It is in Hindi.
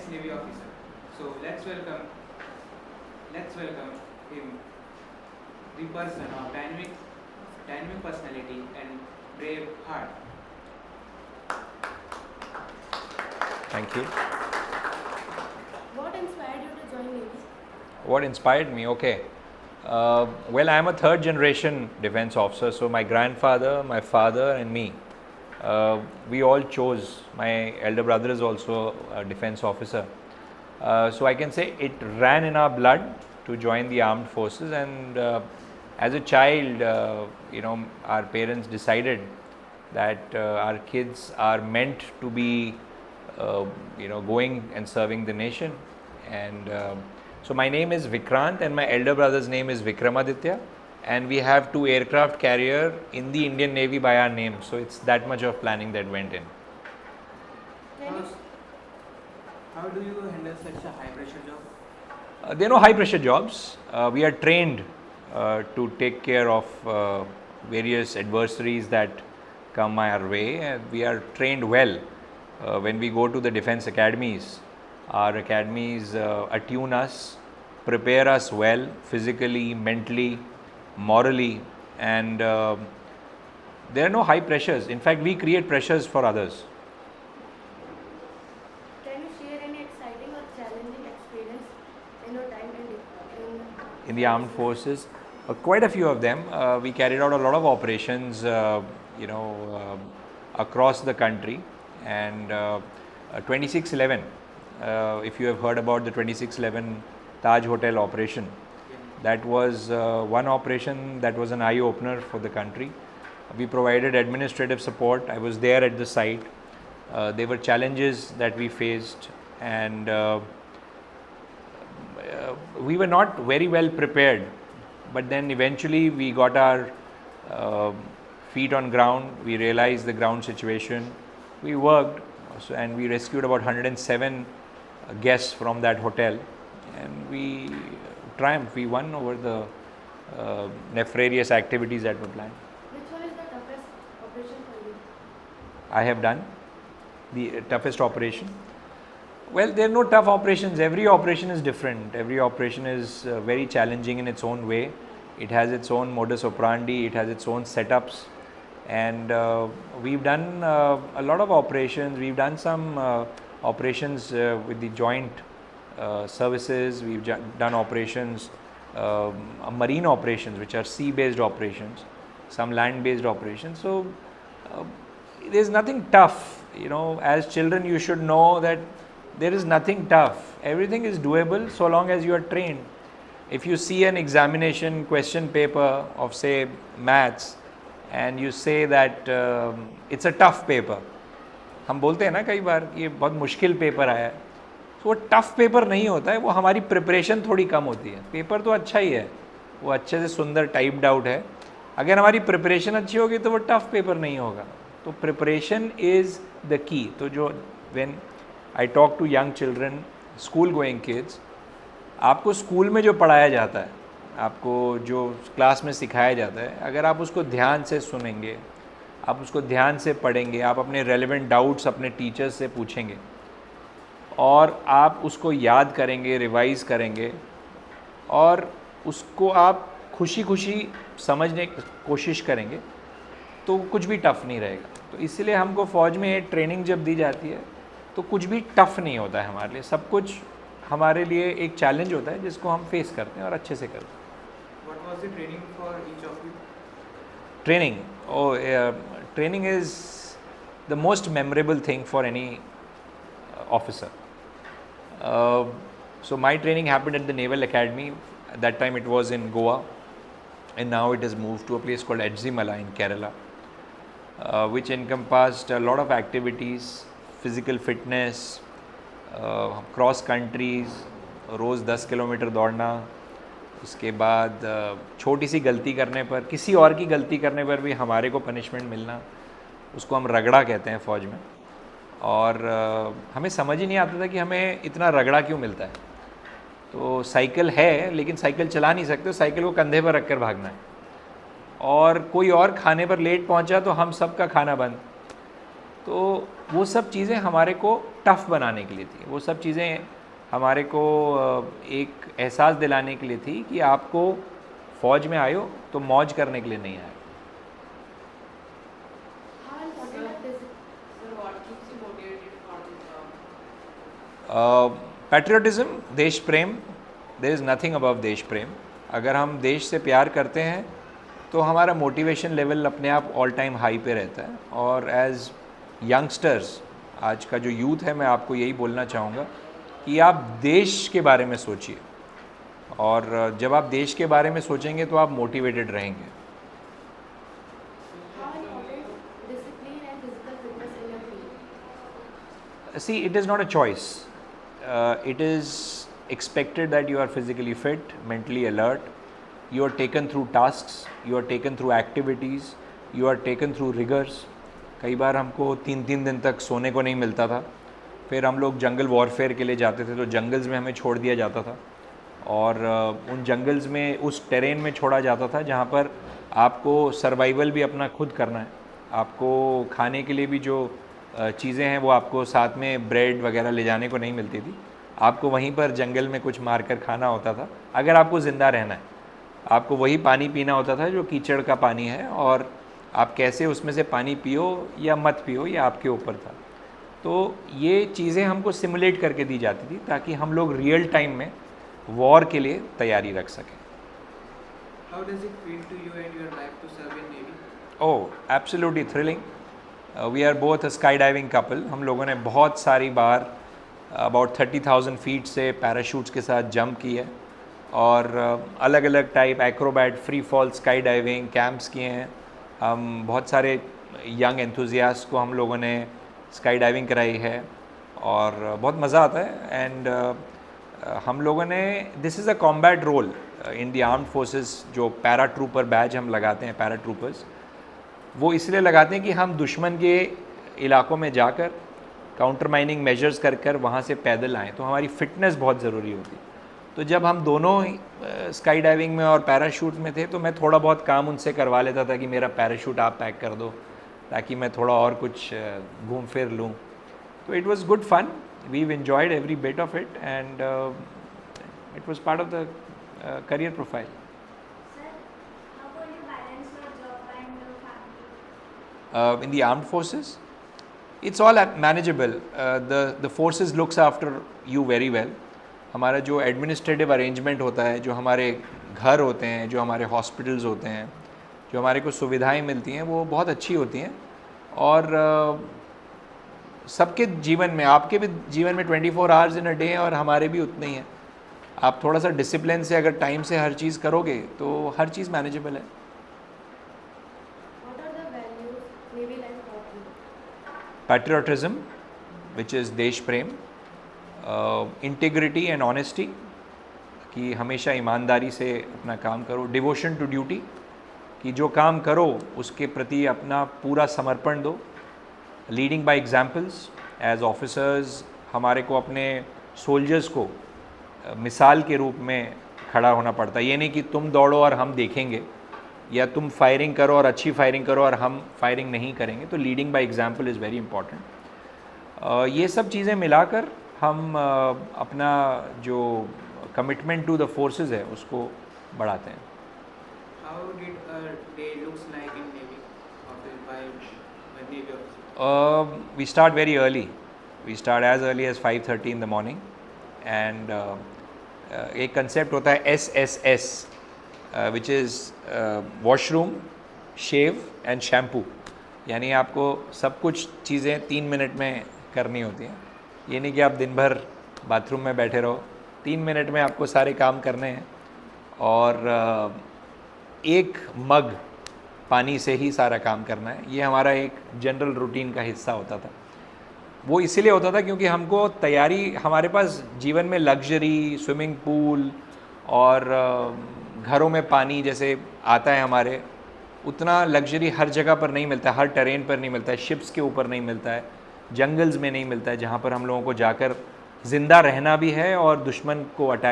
ex-Navy officer. So let's welcome him, the person of dynamic personality and brave heart. Thank you. What inspired you to join Navy? What inspired me? Okay. Well, I'm a third generation defense officer. So my grandfather, my father, and me, we all chose. My elder brother is also a defense officer. So I can say it ran in our blood to join the armed forces. And as a child, our parents decided that our kids are meant to be, going and serving the nation. And so my name is Vikrant, and my elder brother's name is Vikramaditya. And we have 2 aircraft carrier in the Indian Navy by our name. So it's that much of planning that went in. Can you, How do you handle such a high pressure job? There are no high pressure jobs. We are trained to take care of various adversaries that come our way, and we are trained well. When we go to the defense academies, our academies attune us, prepare us well physically, mentally, morally, and there are no high pressures. In fact, we create pressures for others. can you share any exciting or challenging experience in your time In the armed forces, quite a few of them. We carried out a lot of operations, across the country, and 2611. If you have heard about the 2611 Taj Hotel operation, that was one operation that was an eye opener for the country. We provided administrative support. I was there at the site. There were challenges that we faced, and we were not very well prepared, but then eventually we got our feet on ground. We realized the ground situation. We worked, and we rescued about 107 guests from that hotel, and we triumphed. We won over the nefarious activities that were planned. Which one is the toughest operation for you? I have done the toughest operation. Well, there are no tough operations. Every operation is different. Every operation is very challenging in its own way. It has its own modus operandi, it has its own setups. And we've done a lot of operations. We've done some operations with the joint services. We've done operations, marine operations, which are sea-based operations, some land-based operations. So there's nothing tough. As children, you should know that there is nothing tough. Everything is doable so long as you are trained. If you see an examination question paper of, say, maths, and you say that it's a tough paper, हम बोलते हैं ना कई बार कि ये बहुत मुश्किल पेपर आया है, तो वो टफ पेपर नहीं होता है, वो हमारी प्रिपरेशन थोड़ी कम होती है. पेपर तो अच्छा ही है, वो अच्छे से सुंदर टाइप्ड आउट है. अगर हमारी प्रिपरेशन अच्छी होगी तो वो टफ पेपर नहीं होगा. तो प्रिपरेशन इज़ द की. तो जो when I talk to young children, school going kids, आपको स्कूल में जो पढ़ाया जाता है, आपको जो क्लास में सिखाया जाता है, अगर आप उसको ध्यान से सुनेंगे, आप उसको ध्यान से पढ़ेंगे, आप अपने रेलेवेंट डाउट्स अपने टीचर्स से पूछेंगे और आप उसको याद करेंगे, रिवाइज़ करेंगे और उसको आप खुशी खुशी समझने की कोशिश करेंगे, तो कुछ भी टफ़ नहीं रहेगा. तो इसलिए हमको फ़ौज में ट्रेनिंग जब दी जाती है तो कुछ भी टफ़ नहीं होता है हमारे लिए. सब कुछ हमारे लिए एक चैलेंज होता है जिसको हम फेस करते हैं और अच्छे से करते हैं. What was the training for each of you? Training. Training is the most memorable thing for any officer. So my training happened at the Naval Academy. At that time it was in Goa, and now it has moved to a place called Edzimala in Kerala, which encompassed a lot of activities, physical fitness, cross countries, रोज़ 10 किलोमीटर दौड़ना. उसके बाद छोटी सी गलती करने पर, किसी और की गलती करने पर भी हमारे को पनिशमेंट मिलना, उसको हम रगड़ा कहते हैं फ़ौज में. और हमें समझ ही नहीं आता था कि हमें इतना रगड़ा क्यों मिलता है. तो साइकिल है लेकिन साइकिल चला नहीं सकते, साइकिल को कंधे पर रख कर भागना है. और कोई और खाने पर लेट पहुंचा तो हम सब का खाना बंद. तो वो सब चीज़ें हमारे को टफ़ बनाने के लिए थी, वो सब चीज़ें हमारे को एक एहसास दिलाने के लिए थी कि आपको फ़ौज में आए हो तो मौज करने के लिए नहीं आए। How important is Sir, what keeps you motivated for this job? Patriotism, देश प्रेम, देयर इज़ नथिंग अबव देश प्रेम। अगर हम देश से प्यार करते हैं तो हमारा मोटिवेशन लेवल अपने आप ऑल टाइम हाई पे रहता है। और एज़ यंगस्टर्स, आज का जो यूथ है, मैं आपको यही बोलना चाहूँगा कि आप देश के बारे में सोचिए, और जब आप देश के बारे में सोचेंगे तो आप मोटिवेटेड रहेंगे। how important discipline and physical fitness in your field? See, it is not a choice. It is expected that you are physically fit, mentally alert. You are taken through tasks, you are taken through activities, you are taken through rigors. कई बार हमको 3-3 दिन तक सोने को नहीं मिलता था। फिर हम लोग जंगल वॉरफेयर के लिए जाते थे तो जंगल्स में हमें छोड़ दिया जाता था, और उन जंगल्स में, उस टेरेन में छोड़ा जाता था जहाँ पर आपको सर्वाइवल भी अपना खुद करना है। आपको खाने के लिए भी जो चीज़ें हैं वो आपको साथ में ब्रेड वगैरह ले जाने को नहीं मिलती थी। आपको वहीं पर जंगल में कुछ मार कर खाना होता था अगर आपको ज़िंदा रहना है। आपको वही पानी पीना होता था जो कीचड़ का पानी है, और आप कैसे उसमें से पानी पियो या मत पियो ये आपके ऊपर था। तो ये चीज़ें हमको सिमुलेट करके दी जाती थी ताकि हम लोग रियल टाइम में वॉर के लिए तैयारी रख सकें। How does it feel to you and your wife to serve in Navy? Oh, absolutely thrilling. We are both a skydiving couple. हम लोगों ने बहुत सारी बार अबाउट 30,000 फीट से पैराशूट्स के साथ जंप की है, और अलग अलग type Acrobat, free fall, sky diving camps किए हैं। हम बहुत सारे यंग एंथुजियास्ट को हम लोगों ने स्काई डाइविंग कराई है, और बहुत मज़ा आता है। एंड हम लोगों ने, this is a combat role in the armed forces. जो पैरा ट्रूपर बैज हम लगाते हैं, पैरा ट्रूपर्स, वो इसलिए लगाते हैं कि हम दुश्मन के इलाकों में जाकर काउंटर माइनिंग मेजर्स कर कर वहाँ से पैदल आएँ, तो हमारी फ़िटनेस बहुत ज़रूरी होती है। तो जब हम दोनों स्काई डाइविंग में और पैराशूट में थे तो मैं थोड़ा बहुत काम उनसे करवा लेता था कि मेरा पैराशूट आप पैक कर दो ताकि मैं थोड़ा और कुछ घूम फिर लूँ। तो it was good fun, we enjoyed every bit of it, and it was part of the career profile. Sir, how will you balance your job and your family? In the armed forces, it's all manageable. The forces looks after you very well. हमारा जो एडमिनिस्ट्रेटिव अरेंजमेंट होता है, जो हमारे घर होते हैं, जो हमारे हॉस्पिटल्स होते हैं, जो हमारे को सुविधाएं मिलती हैं, वो बहुत अच्छी होती हैं। और सबके जीवन में, आपके भी जीवन में 24 आवर्स इन अ डे, और हमारे भी उतने ही हैं। आप थोड़ा सा डिसिप्लिन से, अगर टाइम से हर चीज़ करोगे तो हर चीज़ मैनेजेबल है। What are the values Navy life taught you? Patriotism, which is देश प्रेम, इंटीग्रिटी एंड ऑनेस्टी, कि हमेशा ईमानदारी से अपना काम करो, डिवोशन टू ड्यूटी, कि जो काम करो उसके प्रति अपना पूरा समर्पण दो, leading by examples. As officers हमारे को अपने सोल्जर्स को मिसाल के रूप में खड़ा होना पड़ता है। ये नहीं कि तुम दौड़ो और हम देखेंगे, या तुम फायरिंग करो और अच्छी फायरिंग करो और हम फायरिंग नहीं करेंगे। तो leading by example is very important. ये सब चीज़ें मिलाकर हम अपना जो कमिटमेंट टू द फोर्सेस है उसको बढ़ाते हैं। How did a day looks like in Navy officer by Navy officer? We start very early. We start as early as 5:30 in the morning, and एक कंसेप्ट होता है SSS, which is washroom, shave and shampoo. यानी आपको सब कुछ चीज़ें 3 मिनट में करनी होती हैं। ये नहीं कि आप दिन भर बाथरूम में बैठे रहो, 3 मिनट में आपको सारे काम करने हैं। और एक मग पानी से ही सारा काम करना है। ये हमारा एक जनरल रूटीन का हिस्सा होता था। वो इसीलिए होता था क्योंकि हमको तैयारी, हमारे पास जीवन में लग्जरी, स्विमिंग पूल और घरों में पानी जैसे आता है हमारे, उतना लग्जरी हर जगह पर नहीं मिलता है, हर टेरेन पर नहीं मिलता है, शिप्स के ऊपर नहीं मिलता है, जंगल्स में नहीं मिलता है, जहाँ पर हम लोगों को जाकर ज़िंदा रहना भी है और दुश्मन को अटैक